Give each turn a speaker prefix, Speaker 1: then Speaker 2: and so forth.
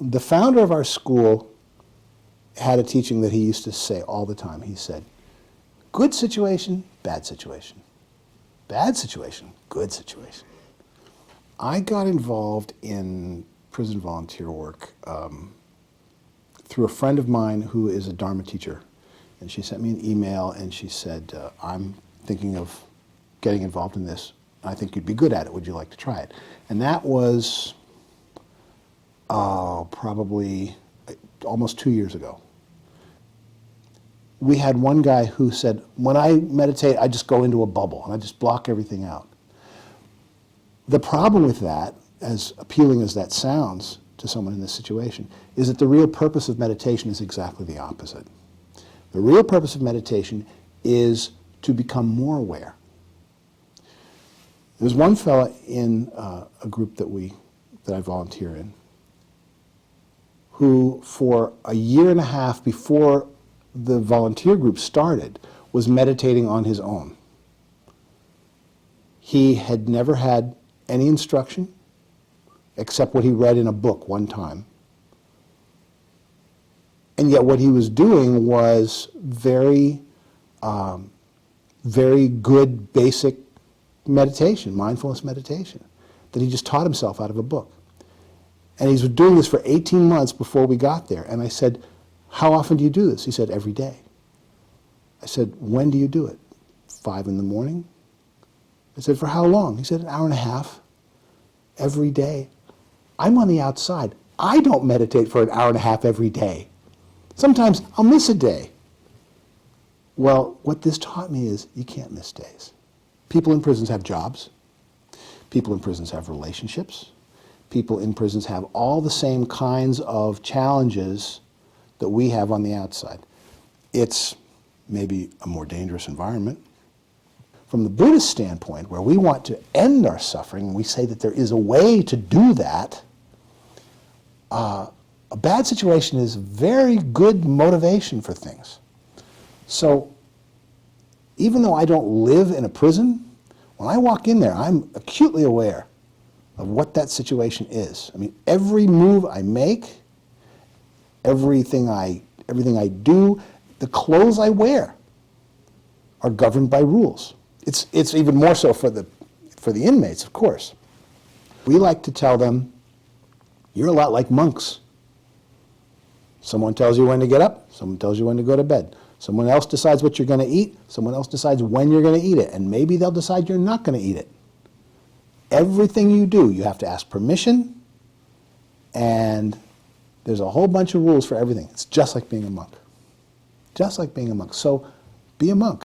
Speaker 1: The founder of our school had a teaching that he used to say all the time. He said, good situation, bad situation. Bad situation, good situation. I got involved in prison volunteer work through a friend of mine who is a Dhamma teacher. And she sent me an email and she said, I'm thinking of getting involved in this. I think you'd be good at it. Would you like to try it? And that was probably almost 2 years ago. We had one guy who said, when I meditate, I just go into a bubble and I just block everything out. The problem with that, as appealing as that sounds to someone in this situation, is that the real purpose of meditation is exactly the opposite. The real purpose of meditation is to become more aware. There's one fella in a group that I volunteer in who, for a year and a half before the volunteer group started, was meditating on his own. He had never had any instruction except what he read in a book one time. And yet what he was doing was very good basic meditation, mindfulness meditation, that he just taught himself out of a book. And he was doing this for 18 months before we got there. And I said, how often do you do this? He said, every day. I said, when do you do it? 5 in the morning? I said, for how long? He said, an hour and a half every day. I'm on the outside. I don't meditate for an hour and a half every day. Sometimes I'll miss a day. Well, what this taught me is you can't miss days. People in prisons have jobs. People in prisons have relationships. People in prisons have all the same kinds of challenges that we have on the outside. It's maybe a more dangerous environment. From the Buddhist standpoint, where we want to end our suffering, we say that there is a way to do that. A bad situation is very good motivation for things. So even though I don't live in a prison, when I walk in there, I'm acutely aware of what that situation is. I mean, every move I make, everything I do, the clothes I wear are governed by rules. It's even more so for the inmates, of course. We like to tell them, you're a lot like monks. Someone tells you when to get up, someone tells you when to go to bed. Someone else decides what you're going to eat, someone else decides when you're going to eat it, and maybe they'll decide you're not going to eat it. Everything you do, you have to ask permission, and there's a whole bunch of rules for everything. It's just like being a monk. Just like being a monk. So be a monk.